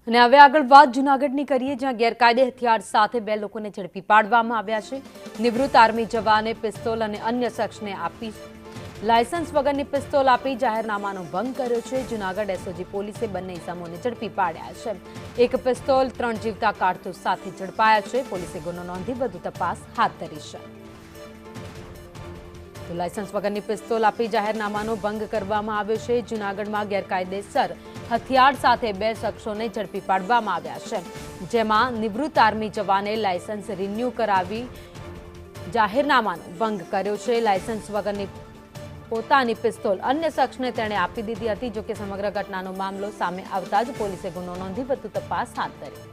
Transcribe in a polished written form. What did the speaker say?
અને હવે આગળ વાત જૂનાગઢની કરીએ, જ્યાં ગેરકાયદે હથિયાર સાથે બે લોકોને ઝડપી પાડવામાં આવ્યા છે। નિવૃત્ત આર્મી જવાને પિસ્તોલ અને અન્ય શખ્સને આપી લાયસન્સ વગરની પિસ્તોલ આપી જાહેરનામાનો ભંગ કર્યો છે। જૂનાગઢ એસઓજી પોલીસે બંને ઇસમોને ઝડપી પાડ્યા છે। એક પિસ્તોલ 3 જીવતા કારતૂસ સાથે ઝડપાયા છે। પોલીસે ગુનો નોંધી વધુ તપાસ હાથ ધરી છે। લાયસન્સ વગરની પિસ્તોલ આપી જાહેરનામાનો ભંગ કરવામાં આવ્યો છે। જૂનાગઢમાં ગેરકાયદેસર હથિયાર સાથે બે શખ્સોને ઝડપી પાડવામાં આવ્યા છે, જેમાં નિવૃત્ત આર્મી જવાને લાયસન્સ રિન્યુ કરાવી જાહેરનામાનો ભંગ કર્યો છે। લાયસન્સ વગરની પોતાની પિસ્તોલ અન્ય શખ્સને તેણે આપી દીધી હતી। જોકે સમગ્ર ઘટનાનો મામલો સામે આવતા જ પોલીસે ગુનો નોંધી વધુ તપાસ હાથ ધરી।